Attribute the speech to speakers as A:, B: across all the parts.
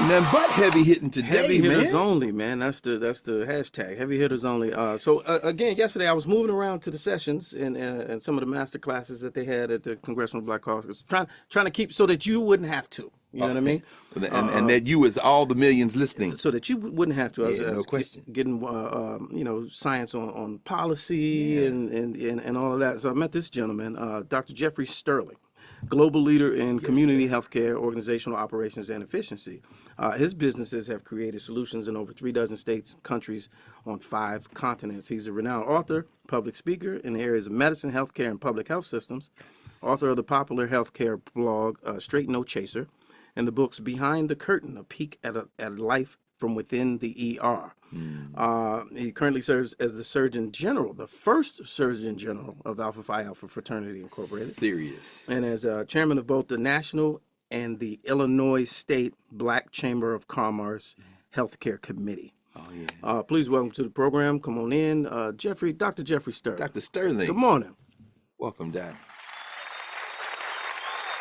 A: nothing but heavy hitting today,
B: Heavy hitters
A: man.
B: only, man. That's the hashtag. Heavy hitters only. Again, yesterday I was moving around to the sessions and some of the master classes that they had at the Congressional Black Caucus, trying to keep so that you wouldn't have to. You know what I mean?
A: And that you is all the millions listening.
B: So that you wouldn't have to.
A: Yeah,
B: I
A: no
B: was
A: question.
B: getting science on policy and all of that. So I met this gentleman, Dr. Jeffrey Sterling, global leader in community healthcare, organizational operations, and efficiency. His businesses have created solutions in over 36 states, countries on 5 continents. He's a renowned author, public speaker in the areas of medicine, healthcare, and public health systems, author of the popular healthcare blog, Straight No Chaser, and the books Behind the Curtain, A Peek at Life from Within the ER. He currently serves as the Surgeon General, the first Surgeon General of Phi Alpha Fraternity, Incorporated.
A: Serious.
B: And as chairman of both the National and the Illinois State Black Chamber of Commerce Healthcare Committee.
A: Oh, yeah.
B: Please welcome to the program. Come on in, Dr. Jeffrey Sterling.
A: Dr. Sterling.
B: Good morning.
A: Welcome, Doc.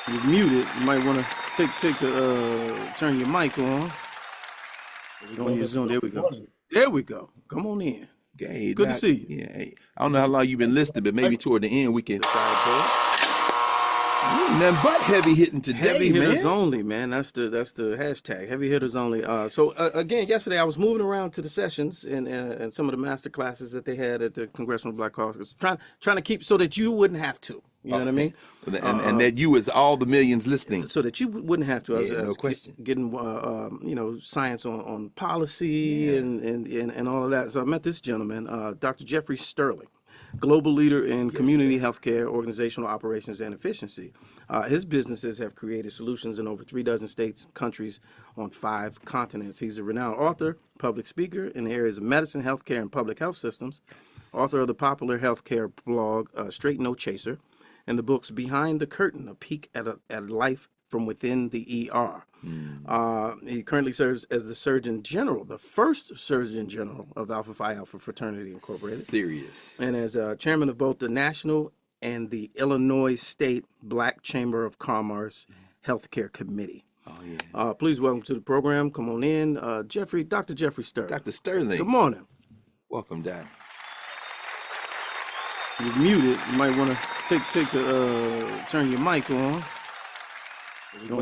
B: You're muted. You might want to turn your mic on. On your Zoom. There we go. There we go. Come on in.
A: Okay,
B: Good
A: Doc,
B: to see you.
A: Yeah, hey, I don't know how long you've been listening, but maybe toward the end we can. Nothing but heavy hitting today,
B: Heavy hitters
A: man.
B: only, man. That's the hashtag. Heavy hitters only. Again, yesterday I was moving around to the sessions and some of the master classes that they had at the Congressional Black Caucus, trying to keep so that you wouldn't have to. You know what I mean?
A: And that you is all the millions listening.
B: So that you wouldn't have to.
A: Yeah, no question.
B: Getting science on policy and all of that. So I met this gentleman, Dr. Jeffrey Sterling, global leader in community healthcare, organizational operations, and efficiency. His businesses have created solutions in over 36 states, countries on 5 continents. He's a renowned author, public speaker in the areas of medicine, healthcare, and public health systems, author of the popular healthcare blog, Straight No Chaser, and the books Behind the Curtain, A Peek at Life from Within the ER. He currently serves as the Surgeon General, the first Surgeon General of Phi Alpha Fraternity, Incorporated.
A: Serious.
B: And as chairman of both the National and the Illinois State Black Chamber of Commerce Healthcare Committee.
A: Oh, yeah.
B: Please welcome to the program. Come on in, Dr. Jeffrey Sterling.
A: Dr. Sterling.
B: Good morning.
A: Welcome, Doc.
B: You're muted. You might want to turn your mic on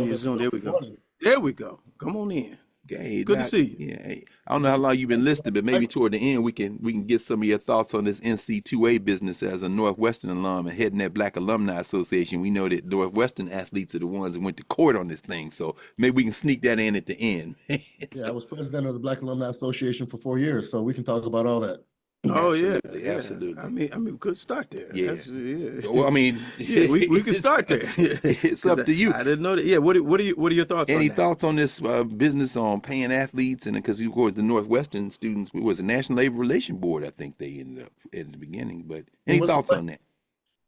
B: your Zoom. There we go. There we go. Come on in.
A: Okay,
B: Good
A: Doc,
B: to see you.
A: Yeah, hey, I don't know how long you've been listening, but maybe toward the end we can get some of your thoughts on this NC2A business as a Northwestern alum and heading that Black Alumni Association. We know that Northwestern athletes are the ones that went to court on this thing, so maybe we can sneak that in at the end.
C: Yeah, I was president of the Black Alumni Association for 4 years, so we can talk about all that.
B: Oh,
A: absolutely,
B: yeah.
A: Absolutely.
B: I mean, we could start there.
A: Yeah.
B: Absolutely, yeah.
A: Well, I mean,
B: yeah, we could start there.
A: It's up to you.
B: I didn't know that. Yeah. What are your thoughts on that?
A: Any thoughts on this business on paying athletes? And because of course the Northwestern students, it was a National Labor Relations Board, I think they ended up at the beginning. But any thoughts on that?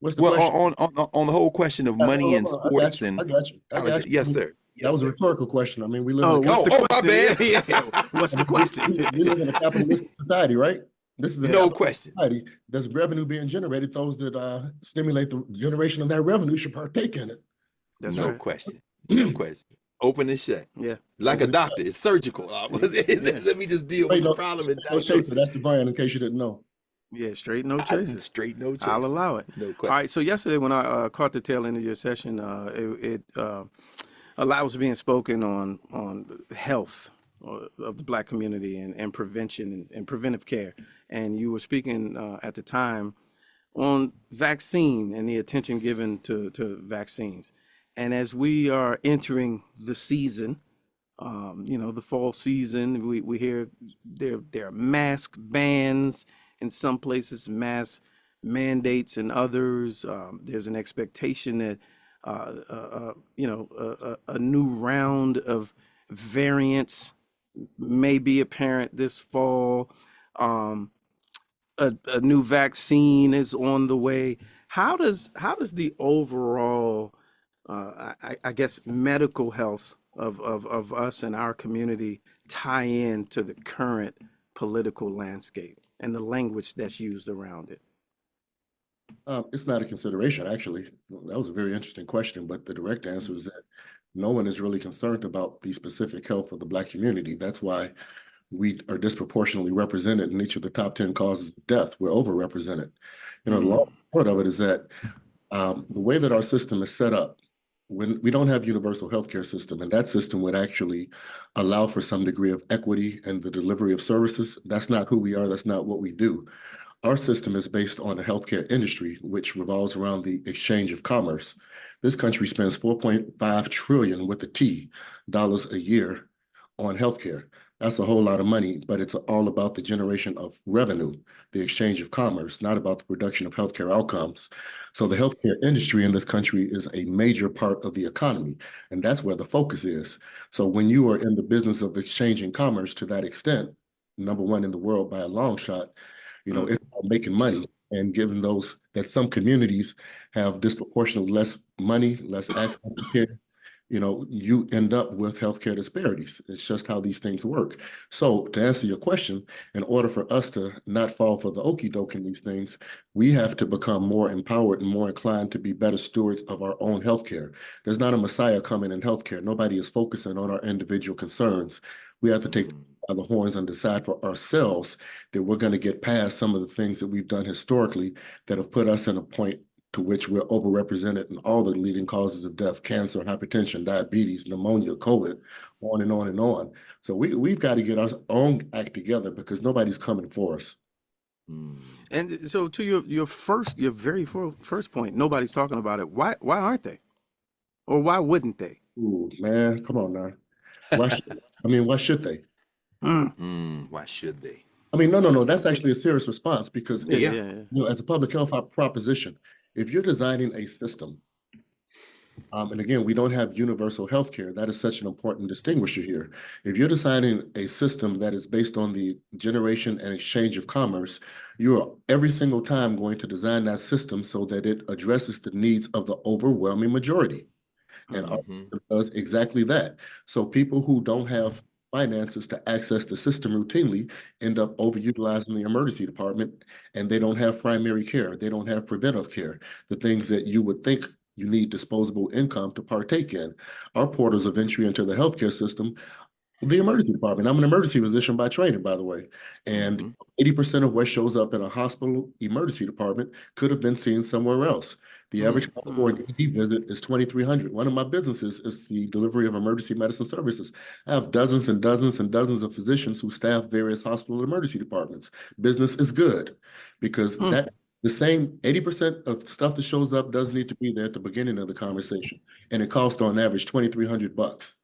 C: What's the question?
A: On the whole question of money and sports
C: I got you.
A: Yes, sir.
C: That was a rhetorical question. I mean, we live in
B: What's the question?
A: My bad.
B: Yeah. What's the question?
C: we live in a capitalistic society, right? This is a
A: No question.
C: society. There's revenue being generated. Those that stimulate the generation of that revenue should partake in it.
B: That's
A: no
B: right.
A: question. No question. Open and shut.
B: Yeah.
A: Like a doctor. It's surgical. Let me just deal with the problem and
C: No chaser. That's the brand, in case you didn't know.
B: Yeah, straight no chaser.
A: Straight no chaser.
B: I'll allow it.
A: No question.
B: All right. So yesterday when I caught the tail end of your session, it was being spoken on health of the Black community and prevention and preventive care. And you were speaking at the time on vaccine and the attention given to vaccines. And as we are entering the season, the fall season, we hear there are mask bans in some places, mask mandates in others. There's an expectation that a new round of variants may be apparent this fall. A new vaccine is on the way. How does the overall, I guess, medical health of us and our community tie in to the current political landscape and the language that's used around it?
C: It's not a consideration, actually. That was a very interesting question, but the direct answer is that no one is really concerned about the specific health of the Black community. That's why we are disproportionately represented in each of the top 10 causes of death. We're overrepresented. The long part of it is that the way that our system is set up, when we don't have universal healthcare system, and that system would actually allow for some degree of equity and the delivery of services. That's not who we are. That's not what we do. Our system is based on a healthcare industry, which revolves around the exchange of commerce. This country spends 4.5 trillion with a T dollars a year on healthcare. That's a whole lot of money, but it's all about the generation of revenue, the exchange of commerce, not about the production of healthcare outcomes. So the healthcare industry in this country is a major part of the economy, and that's where the focus is. So when you are in the business of exchanging commerce to that extent, number one in the world by a long shot, it's about making money. And given those that some communities have disproportionately less money, less access to care, you end up with healthcare disparities. It's just how these things work. So to answer your question, in order for us to not fall for the okie doke in these things, we have to become more empowered and more inclined to be better stewards of our own healthcare. There's not a messiah coming in healthcare. Nobody is focusing on our individual concerns. We have to take by the horns and decide for ourselves that we're going to get past some of the things that we've done historically that have put us in a point to which we're overrepresented in all the leading causes of death: cancer, hypertension, diabetes, pneumonia, COVID, on and on and on. So we've got to get our own act together because nobody's coming for us.
B: And so to your very first point, nobody's talking about it. Why aren't they? Or why wouldn't they?
C: Ooh, man, come on now. Why should they?
A: Why should they?
C: No. That's actually a serious response because
B: Yeah.
C: as a public health proposition, if you're designing a system, and again, we don't have universal health care. That is such an important distinguisher here. If you're designing a system that is based on the generation and exchange of commerce, you are every single time going to design that system so that it addresses the needs of the overwhelming majority. And our system does exactly that. So people who don't have finances to access the system routinely end up overutilizing the emergency department, and they don't have primary care. They don't have preventive care, the things that you would think you need disposable income to partake in. Our portals of entry into the healthcare system, the emergency department. I'm an emergency physician by training, by the way. And 80% of what shows up in a hospital emergency department could have been seen somewhere else. The average cost for an ED visit is $2,300. One of my businesses is the delivery of emergency medicine services. I have dozens and dozens and dozens of physicians who staff various hospital emergency departments. Business is good because that the same 80% of stuff that shows up does need to be there at the beginning of the conversation. And it costs on average $2,300.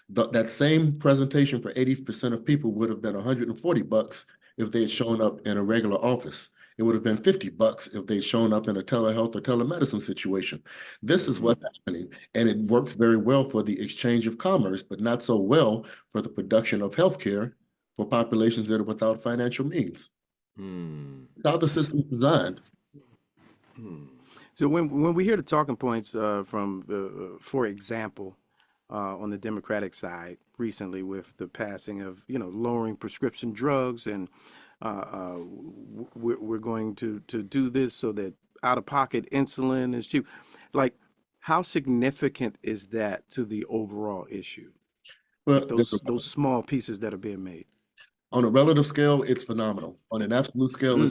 C: That same presentation for 80% of people would have been $140 if they had shown up in a regular office. It would have been $50 if they'd shown up in a telehealth or telemedicine situation. This is what's happening, and it works very well for the exchange of commerce, but not so well for the production of healthcare for populations that are without financial means. How the system's designed.
B: So when we hear the talking points from, for example, on the Democratic side recently with the passing of, lowering prescription drugs, and we're going to do this so that out-of-pocket insulin is cheap. Like, how significant is that to the overall issue?
C: Well,
B: Those small pieces that are being made.
C: on a relative scale, it's phenomenal. On an absolute scale,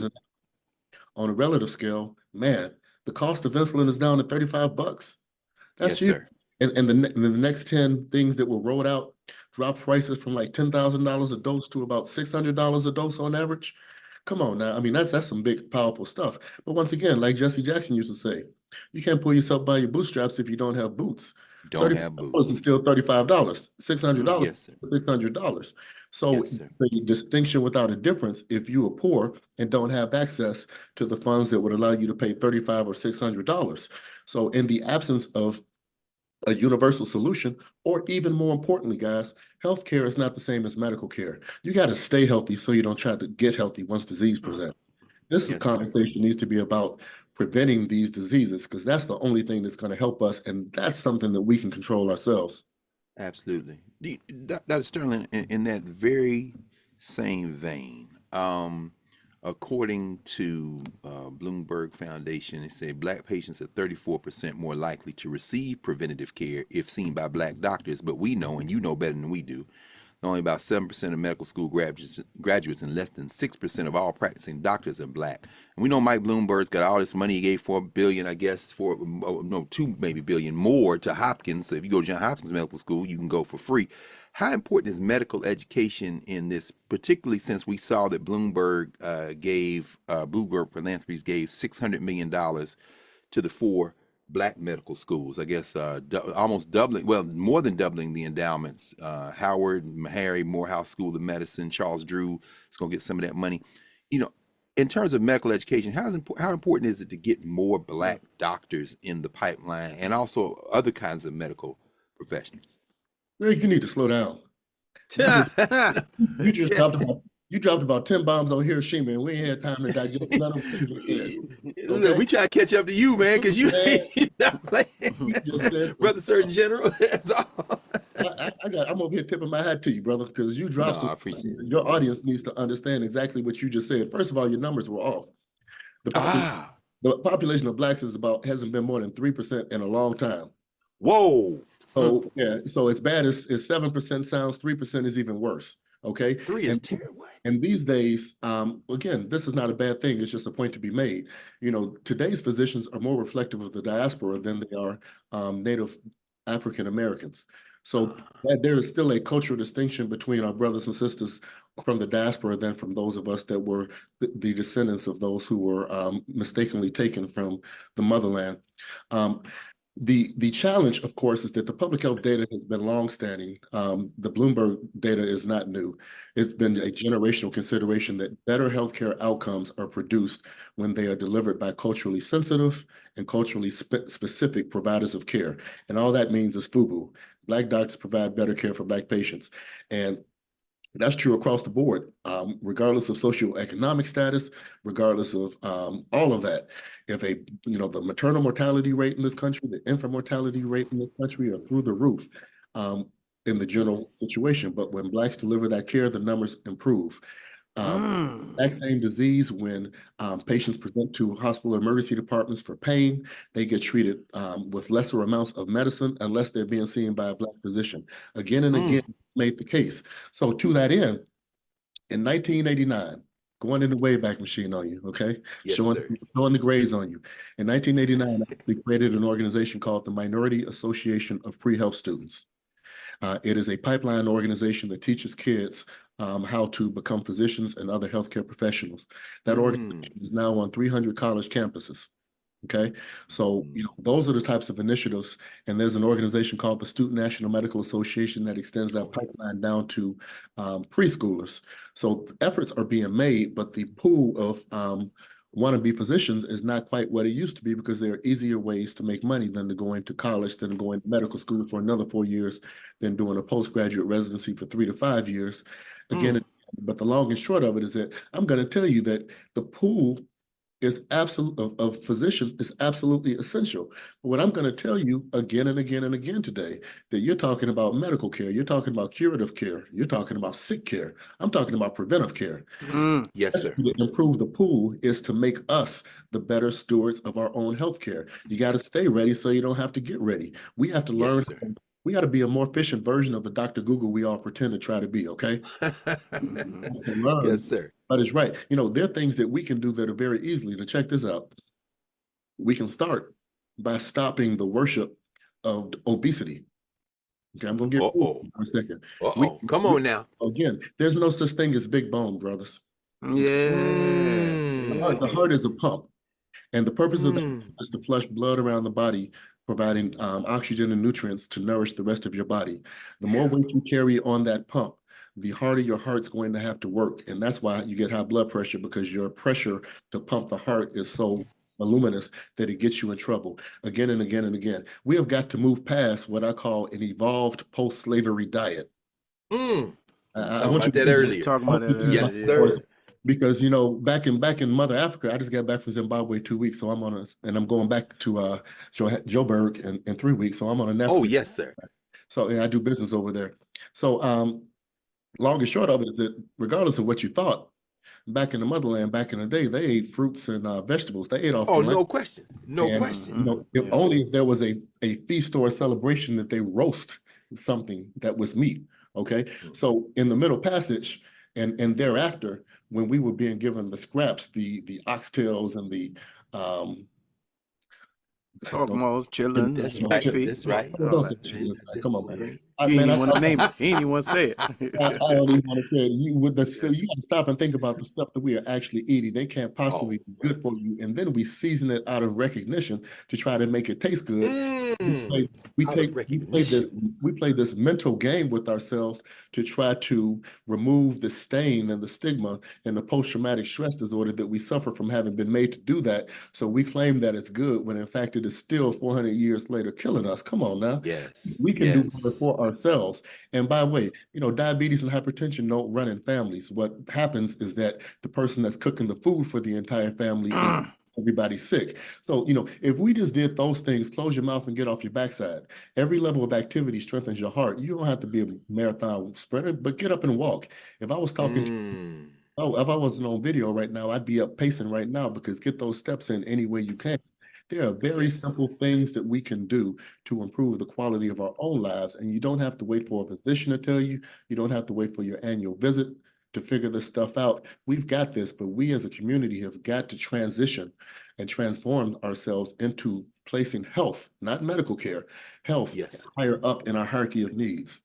C: on a relative scale, man, the cost of insulin is down to $35. That's
A: Yes,
C: huge.
A: sir.
C: And the next 10 things that were rolled out drop prices from like $10,000 a dose to about $600 a dose on average. Come on now. That's some big, powerful stuff. But once again, like Jesse Jackson used to say, you can't pull yourself by your bootstraps if you don't have boots.
A: Don't have boots.
C: is still $35. $600
A: Yes, sir.
C: $600. So
A: Yes, sir.
C: the distinction without a difference if you are poor and don't have access to the funds that would allow you to pay $35 or $600. So in the absence of a universal solution, or even more importantly, guys, healthcare is not the same as medical care. You got to stay healthy so you don't try to get healthy once disease presents. This
A: Yes,
C: conversation needs to be about preventing these diseases because that's the only thing that's going to help us, and that's something that we can control ourselves.
A: Absolutely. Dr. Sterling, in that very same vein, According to Bloomberg Foundation, they say black patients are 34% more likely to receive preventative care if seen by black doctors. But we know, and you know better than we do, only about 7% of medical school graduates and less than 6% of all practicing doctors are black. And we know Mike Bloomberg's got all this money. He gave $4 billion, I guess, $2 maybe billion more to Hopkins. So if you go to Johns Hopkins Medical School, you can go for free. How important is medical education in this, particularly since we saw that Bloomberg Philanthropies gave $600 million to the 4 black medical schools? I guess almost doubling, well, more than doubling the endowments. Howard, Harry Morehouse School of Medicine, Charles Drew is going to get some of that money. You know, in terms of medical education, how important is it to get more black doctors in the pipeline and also other kinds of medical professionals?
C: Greg, you need to slow down. You just dropped about 10 bombs on Hiroshima, and we ain't had time to digest none of what you just said.
A: Look, we try to catch up to you, man, because you're not playing. Brother Surgeon General, that's all.
C: I'm over here tipping my hat to you, brother, because you dropped
A: I appreciate it.
C: Your audience needs to understand exactly what you just said. First of all, your numbers were off. The population of blacks hasn't been more than 3% in a long time.
A: Whoa.
C: So yeah, so as bad as 7% sounds, 3% is even worse. Okay,
A: 3 is terrible.
C: And these days, again, this is not a bad thing. It's just a point to be made. You know, today's physicians are more reflective of the diaspora than they are Native African Americans. So there is still a cultural distinction between our brothers and sisters from the diaspora than from those of us that were the descendants of those who were mistakenly taken from the motherland. The challenge, of course, is that the public health data has been longstanding. The Bloomberg data is not new. It's been a generational consideration that better healthcare outcomes are produced when they are delivered by culturally sensitive and culturally specific providers of care. And all that means is FUBU. Black doctors provide better care for black patients. And that's true across the board, regardless of socioeconomic status, regardless of all of that. If the maternal mortality rate in this country, the infant mortality rate in this country are through the roof in the general situation. But when blacks deliver that care, the numbers improve. That same disease, when patients present to hospital emergency departments for pain, they get treated with lesser amounts of medicine unless they're being seen by a black physician. Again and again, made the case. So to that end, in 1989, going in the Wayback Machine on you, okay?
A: Yes,
C: showing the grades on you. In 1989, we created an organization called the Minority Association of Pre-Health Students. It is a pipeline organization that teaches kids how to become physicians and other healthcare professionals. That organization is now on 300 college campuses. Okay, so those are the types of initiatives, and there's an organization called the Student National Medical Association that extends that pipeline down to preschoolers. So efforts are being made, but the pool of wannabe physicians is not quite what it used to be, because there are easier ways to make money than to go into college, than going to medical school for another 4 years, than doing a postgraduate residency for 3 to 5 years. Again, but the long and short of it is that I'm going to tell you that the pool is of physicians is absolutely essential. But what I'm going to tell you again and again and again today, that you're talking about medical care, you're talking about curative care, you're talking about sick care. I'm talking about preventive care.
A: Yes, sir.
C: To improve the pool is to make us the better stewards of our own health care. You got to stay ready so you don't have to get ready. We have to learn. We got to be a more efficient version of the Dr. Google we all pretend to try to be, okay?
A: Yes, sir.
C: But it's right. There are things that we can do that are very easily. To check this out, we can start by stopping the worship of obesity. Okay, I'm going to get for a second.
A: Come on now.
C: Again, there's no such thing as big bone, brothers.
B: Yeah.
C: The heart is a pump. And the purpose of that is to flush blood around the body, providing oxygen and nutrients to nourish the rest of your body. The more weight you carry on that pump, the harder your heart's going to have to work. And that's why you get high blood pressure, because your pressure to pump the heart is so voluminous that it gets you in trouble again and again and again. We have got to move past what I call an evolved post-slavery diet.
A: I
B: talking
A: want you to
B: earlier. Talking about that earlier.
A: Yes, sir.
C: Because back in Mother Africa, I just got back from Zimbabwe 2 weeks, so I'm going back to Joburg in 3 weeks, so I'm on a Netflix.
A: Oh, yes, sir.
C: So I do business over there. So long and short of it is that regardless of what you thought, back in the motherland, back in the day, they ate fruits and vegetables. They ate off the
A: Oh,
C: land.
A: no question. No
C: And
A: question.
C: if
B: Yeah.
C: only if there was a feast or a celebration that they roast something that was meat. Okay. So in the Middle Passage and thereafter, when we were being given the scraps, the oxtails and the
B: Hog
C: don't,
B: moles,
C: don't,
B: chillin',
A: That's
B: pig
A: right.
B: feet,
A: That's right.
B: all
C: say
B: that.
C: chitlins, man.
A: That's
C: Come on,
A: right.
C: man.
B: You ain't
C: Man,
B: even want to name it. He ain't even want to say
C: I
B: it.
C: don't even want to say it. You got to stop and think about the stuff that we are actually eating. They can't possibly
A: Oh,
C: be good for you, and then we season it out of recognition to try to make it taste good. We
A: mm,
C: play, we
A: out of
C: take
A: recognition.
C: we play this mental game with ourselves to try to remove the stain and the stigma and the post-traumatic stress disorder that we suffer from having been made to do that. So we claim that it's good when in fact it is still 400 years later killing us. Come on now.
A: Yes.
C: We can do better
A: Yes.
C: for ourselves. And by the way, diabetes and hypertension don't run in families. What happens is that the person that's cooking the food for the entire family is everybody sick. So, if we just did those things, close your mouth and get off your backside. Every level of activity strengthens your heart. You don't have to be a marathon sprinter, but get up and walk. If I was talking
A: Mm,
C: Oh, if I wasn't on video right now, I'd be up pacing right now because get those steps in any way you can. There are very
A: yes.
C: simple things that we can do to improve the quality of our own lives. And you don't have to wait for a physician to tell you. You don't have to wait for your annual visit to figure this stuff out. We've got this, but we as a community have got to transition and transform ourselves into placing health, not medical care, health
A: Yes.
C: higher up in our hierarchy of needs.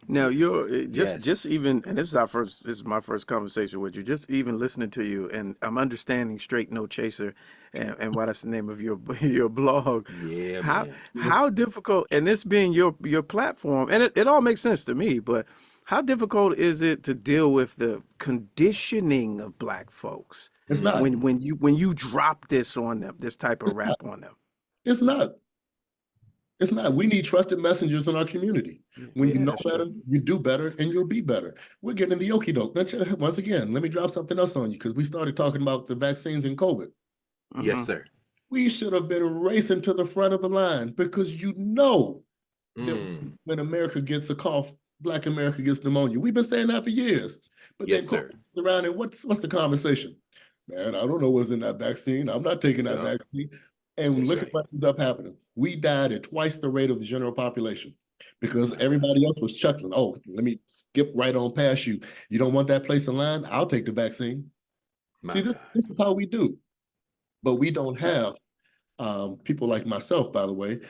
B: Now
A: Yes.
B: you're just
A: Yes.
B: even, and this is my first conversation with you. Just even listening to you, and I'm understanding Straight No Chaser, and why that's the name of your your blog.
A: Yeah,
B: How
A: man.
B: how difficult, and this being your platform, and it all makes sense to me. But how difficult is it to deal with the conditioning of Black folks
C: It's not.
A: Mm,
B: when you drop this on them, this type of
C: It's not.
B: rap on them?
C: It's not. It's not. We need trusted messengers in our community. When you
B: Yeah,
C: know
B: that's
C: better,
B: true.
C: you do better, and you'll be better. We're getting the okie doke. Once again, let me drop something else on you because we started talking about the vaccines and COVID.
A: yes,
B: Hmm.
A: sir.
C: We should have been racing to the front of the line because you know that
A: Mm,
C: when America gets a cough, Black America gets pneumonia. We've been saying that for years. But then
A: yes,
C: COVID
A: sir.
C: comes around, and what's the conversation? Man, I don't know what's in that vaccine. I'm not taking that
A: Yeah,
C: vaccine. And
A: that's
C: look at
A: right.
C: what ends up happening. We died at twice the rate of the general population because
A: My God.
C: everybody else was chuckling. Oh, let me skip right on past you. You don't want that place in line? I'll take the vaccine.
A: My
C: See, this,
A: God.
C: this is how we do. But we don't have people like myself, by the way,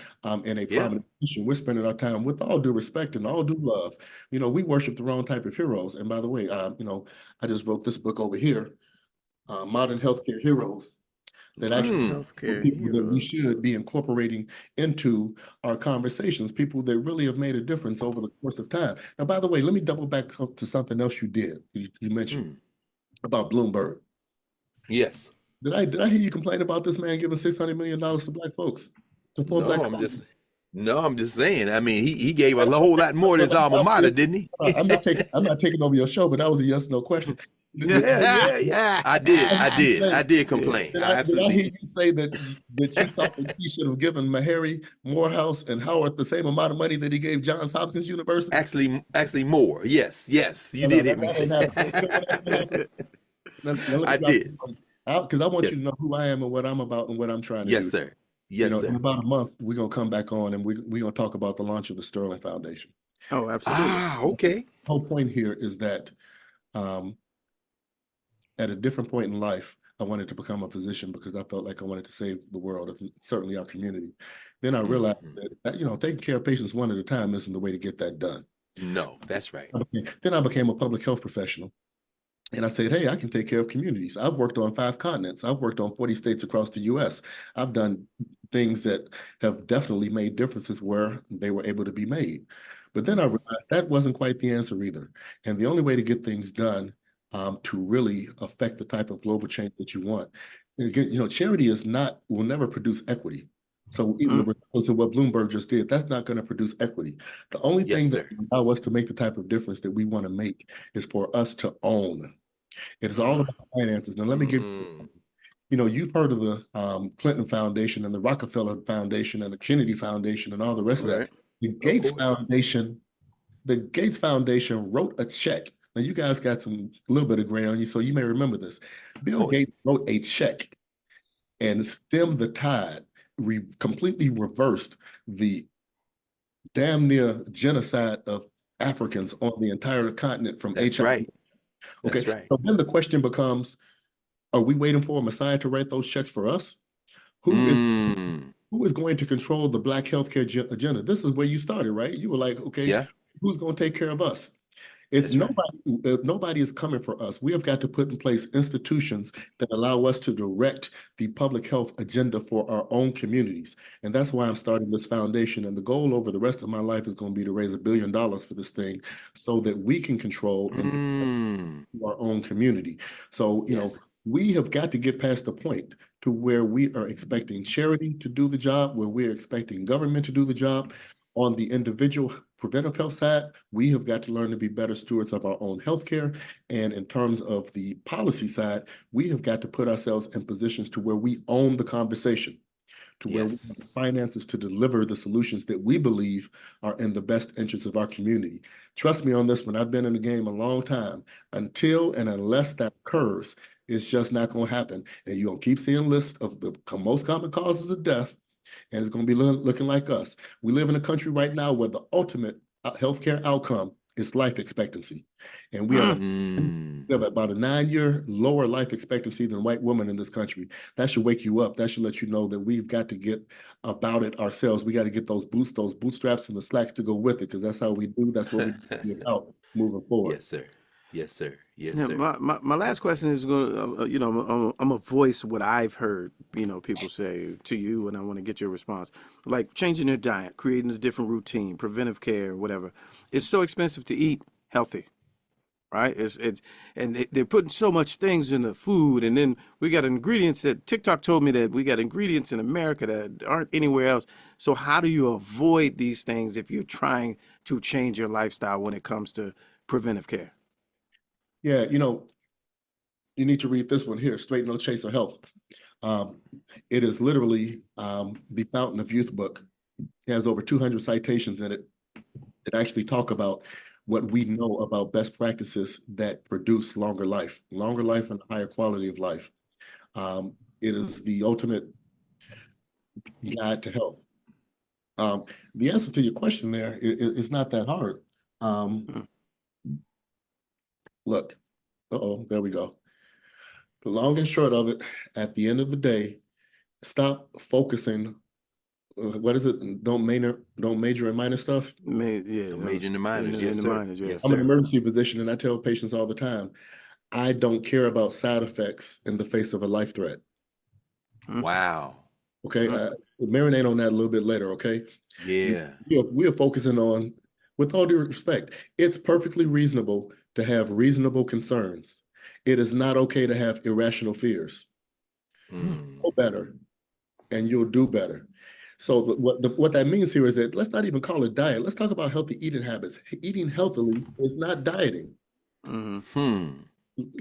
C: in a
A: Yeah.
C: prominent position. We're spending our time with all due respect and all due love. We worship the wrong type of heroes. And by the way, I just wrote this book over here, Modern Healthcare Heroes, that actually
B: Modern
A: Mm,
B: healthcare
C: people that we
B: heroes.
C: should be incorporating into our conversations, people that really have made a difference over the course of time. Now, by the way, let me double back up to something else you did. You mentioned
A: mm,
C: about Bloomberg.
A: yes.
C: Did I hear you complain about this man giving $600 million to Black folks, to four Black
A: No,
C: colleges?
A: I'm just saying. I mean, he gave a whole lot more to his alma mater, didn't he?
C: I'm not taking over your show, but that was a yes no question.
A: Yeah, yeah, yeah. I did complain.
B: Yeah.
A: I
C: Did I
A: absolutely
C: hear
A: did.
C: you say that you thought that he should have given Meharry, Morehouse, and Howard the same amount of money that he gave Johns Hopkins University?
A: Actually more. Yes, yes. You
C: No,
A: did
C: no,
A: hear me
C: that
A: say
C: ain't happened. You know when that's gonna happen?
A: that.
C: Now let me
A: I
C: drop
A: did.
C: this on you. Because I want you
A: Yes.
C: to know who I am and what I'm about and what I'm trying to
A: Yes,
C: do.
A: sir. Yes,
C: In
A: sir.
C: about a month, we're gonna come back on and we're gonna talk about the launch of the Sterling Foundation.
B: Oh, absolutely.
A: Ah,
C: The
A: okay.
C: whole point here is that um, at a different point in life, I wanted to become a physician because I felt like I wanted to save the world, certainly our community. Then I realized
A: Mhm.
C: that taking care of patients one at a time isn't the way to get that done.
A: No, that's right.
C: Then I became a public health professional. And I said, hey, I can take care of communities. I've worked on 5 continents. I've worked on 40 states across the US. I've done things that have definitely made differences where they were able to be made. But then I
A: Mhm.
C: realized that wasn't quite the answer either. And the only way to get things done to really affect the type of global change that you want, again, charity will never produce equity. So even
B: Mm.
C: regardless of what Bloomberg just did, that's not going to produce equity. The only
A: Yes,
C: thing that
A: sir.
C: will allow us to make the type of difference that we want to make is for us to own. It's all
B: Mm.
C: about finances. Now, let me give
A: Mm.
C: you've heard of the Clinton Foundation and the Rockefeller Foundation and the Kennedy Foundation and all the rest of that.
B: Right.
C: The
A: Of
C: Gates
A: course.
C: Foundation, the Gates Foundation wrote a check. Now you guys got a little bit of gray on you, so you may remember this. Bill
A: Oh, yeah.
C: Gates wrote a check and stemmed the tide, completely reversed the damn near genocide of Africans on the entire continent from
A: That's
C: HIV.
A: right.
C: Okay,
A: That's right.
C: so then the question becomes, are we waiting for a Messiah to write those checks for us? Who is
A: Mm.
C: who is going to control the Black healthcare agenda? This is where you started, right? You were like, okay,
A: Yeah,
C: who's going to take care of us? It's
A: that's right.
C: nobody is coming for us. We have got to put in place institutions that allow us to direct the public health agenda for our own communities. And that's why I'm starting this foundation. And the goal over the rest of my life is going to be to raise $1 billion for this thing so that we can control and
A: Mm.
C: our own community. So,
A: Yes.
C: we have got to get past the point to where we are expecting charity to do the job, where we're expecting government to do the job. On the individual preventive health side, we have got to learn to be better stewards of our own healthcare. And in terms of the policy side, we have got to put ourselves in positions to where we own the conversation, to where we
A: Yes.
C: have the finances to deliver the solutions that we believe are in the best interests of our community. Trust me on this one. I've been in the game a long time. Until and unless that occurs, it's just not going to happen. And you're going to keep seeing lists of the most common causes of death, and it's going to be looking like us. We live in a country right now where the ultimate healthcare outcome is life expectancy. And we have
B: Mm.
C: a
A: Mm.
C: we have about a 9-year lower life expectancy than white women in this country. That should wake you up. That should let you know that we've got to get about it ourselves. We got to get those bootstraps and the slacks to go with it, because that's how we do. That's what we do about moving forward.
A: Yes, sir. Yes, sir. Yes,
B: Yeah,
A: sir.
B: my last
A: Yes, sir.
B: question is going to, I'm a voice what I've heard, people say to you, and I want to get your response. Like changing their diet, creating a different routine, preventive care, whatever. It's so expensive to eat healthy, right? They're putting so much things in the food, and then we got ingredients that TikTok told me that we got ingredients in America that aren't anywhere else. So how do you avoid these things if you're trying to change your lifestyle when it comes to preventive care?
C: Yeah, you need to read this one here, Straight No Chaser Health. Um, it is literally the Fountain of Youth book. It has over 200 citations in it that actually talk about what we know about best practices that produce longer life and higher quality of life. It is the ultimate guide to health. Um, the answer to your question there is not that hard. Um,
B: Mm.
C: look, there we go. The long and short of it, at the end of the day, stop focusing. What is it? Don't major in minor stuff.
B: Yeah,
A: No major in the minors.
B: in
A: Yes,
B: the
A: sir.
B: minors, yeah.
A: Yes,
C: I'm an
A: sir.
C: emergency physician, and I tell patients all the time, I don't care about side effects in the face of a life threat.
B: Mm,
A: Wow.
C: Okay,
B: mm,
C: marinate on that a little bit later. Okay,
A: Yeah.
C: we are focusing on, with all due respect, it's perfectly reasonable to have reasonable concerns. It is not okay to have irrational fears.
B: mm.
C: Know
A: Mm.
C: better, and you'll do better. So what that means here is that let's not even call it diet. Let's talk about healthy eating habits. Eating healthily is not dieting.
B: Mhm.
A: Hmm.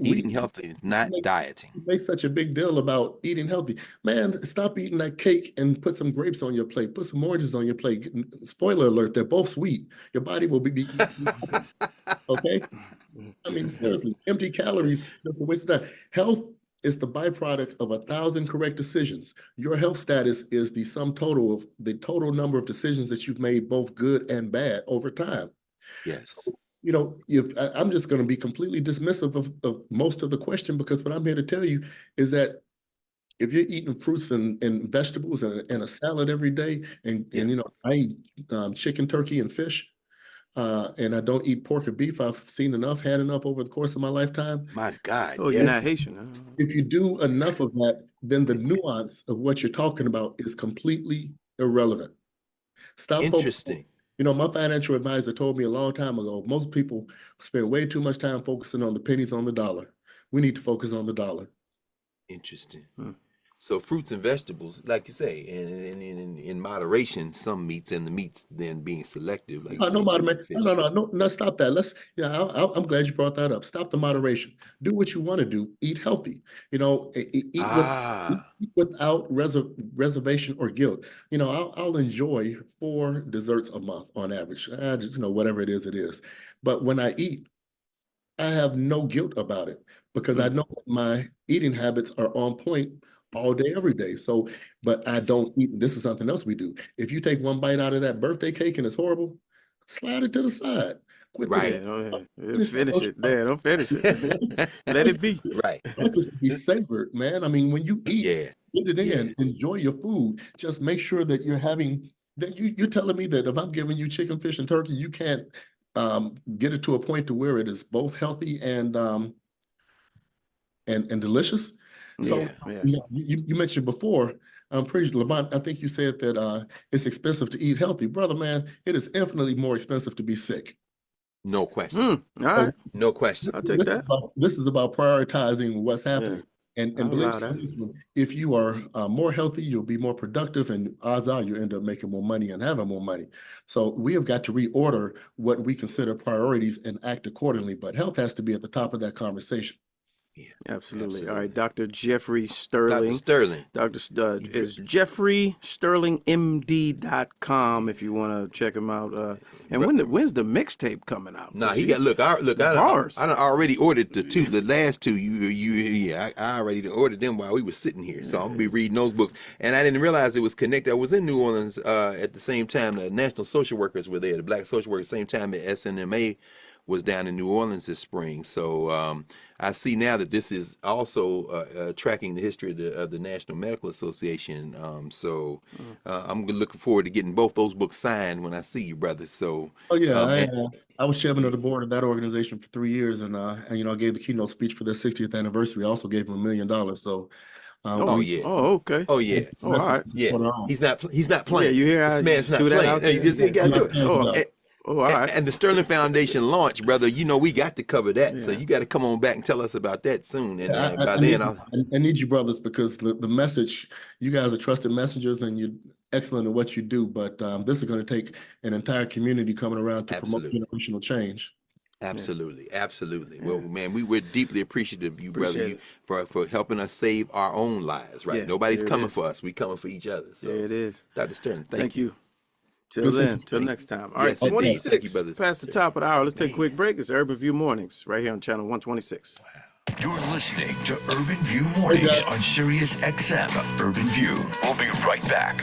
C: We
A: Eating healthy, not
C: make,
A: dieting.
C: make such a big deal about eating healthy. Man, stop eating that cake and put some grapes on your plate. Put some oranges on your plate. Spoiler alert, they're both sweet. Your body will be okay? I mean, seriously, empty calories, that's a waste of time. Health is the byproduct of 1,000 correct decisions. Your health status is the sum total of the total number of decisions that you've made, both good and bad, over time.
A: Yes.
C: So, if I'm just going to be completely dismissive of most of the question, because what I'm here to tell you is that if you're eating fruits and vegetables and a salad every day, and
A: Yes.
C: I eat chicken, turkey, and fish, and I don't eat pork or beef. I've seen enough, had enough over the course of my lifetime.
A: My God.
B: Oh, you're not
A: Yes.
B: Haitian, huh?
C: If you do enough of that, then the nuance of what you're talking about is completely irrelevant. Stop focusing.
A: Interesting.
C: My financial advisor told me a long time ago, most people spend way too much time focusing on the pennies on the dollar. We need to focus on the dollar.
A: Interesting.
B: Mm.
A: So fruits and vegetables, like you say, in moderation, some meats, and the meats then being selective, like you
C: No
A: say, chicken,
C: moderation. No,
A: fish.
C: no, no, no, no, stop that. I'm glad you brought that up. Stop the moderation. Do what you want to do. Eat healthy. Eat
A: Ah,
C: eat without reservation or guilt. I'll enjoy 4 desserts a month on average. Just, whatever it is, it is. But when I eat, I have no guilt about it because I know my eating habits are on point all day, every day. So, but I don't eat. This is something else we do. If you take one bite out of that birthday cake and it's horrible, slide it to the side. Quit this.
A: Right.
B: Finish it. There, don't finish it. Let it be.
A: Right.
C: Life is to be savored, man. I mean, when you eat,
A: Yeah.
C: put it in, enjoy your food. Just make sure that you're having that you're telling me that if I'm giving you chicken, fish, and turkey, you can't get it to a point to where it is both healthy and delicious. So
B: Yeah.
C: you mentioned before, I'm pretty Lamont, I think you said that it's expensive to eat healthy. Brother, man, it is infinitely more expensive to be sick.
A: No question.
B: All right.
A: No question.
B: I'll take that.
C: This is about prioritizing what's happening. And
B: I'll
C: believe
B: allow that.
C: me, if you are more healthy, you'll be more productive, and odds are you end up making more money and having more money. So we have got to reorder what we consider priorities and act accordingly. But health has to be at the top of that conversation.
A: Yeah.
B: Absolutely. All right, Dr. Jeffrey Sterling.
A: Dr. Sterling.
B: Is JeffreySterlingMD.com if you want to check him out. And when's the mixtape coming out?
A: Nah, he got I done already ordered the last two. I already ordered them while we were sitting here. So I'm gonna be reading those books. And I didn't realize it was connected. I was in New Orleans at the same time the National Social Workers were there, the Black Social Workers, same time the SNMA was down in New Orleans this spring. So I see now that this is also tracking the history of the National Medical Association. I'm looking forward to getting both those books signed when I see you, brother. So,
C: I was chairman of the board of that organization for 3 years, and I gave the keynote speech for their 60th anniversary. I also gave them $1 million. So,
B: okay.
A: Oh yeah.
B: All right.
A: Yeah. He's not playing.
B: Yeah, you hear
A: this man's not playing. You just gotta do it.
B: All right.
A: And the Sterling Foundation launch, brother, we got to cover that. So you got to come on back and tell us about that soon. And
C: I need you brothers, because the message, you guys are trusted messengers and you're excellent at what you do. But this is going to take an entire community coming around to promote generational change.
A: Absolutely. Well, man, we're deeply appreciative of you, brother, for helping us save our own lives, right? Nobody's coming for us. We coming for each other. So
B: there it is.
A: Dr. Sterling, thank
B: you. Till next time. All right, 26 past the top of the hour. Let's take a quick break. It's Urban View Mornings right here on channel 126.
D: You're listening to Urban View Mornings on Sirius XM. Urban View. We'll be right back.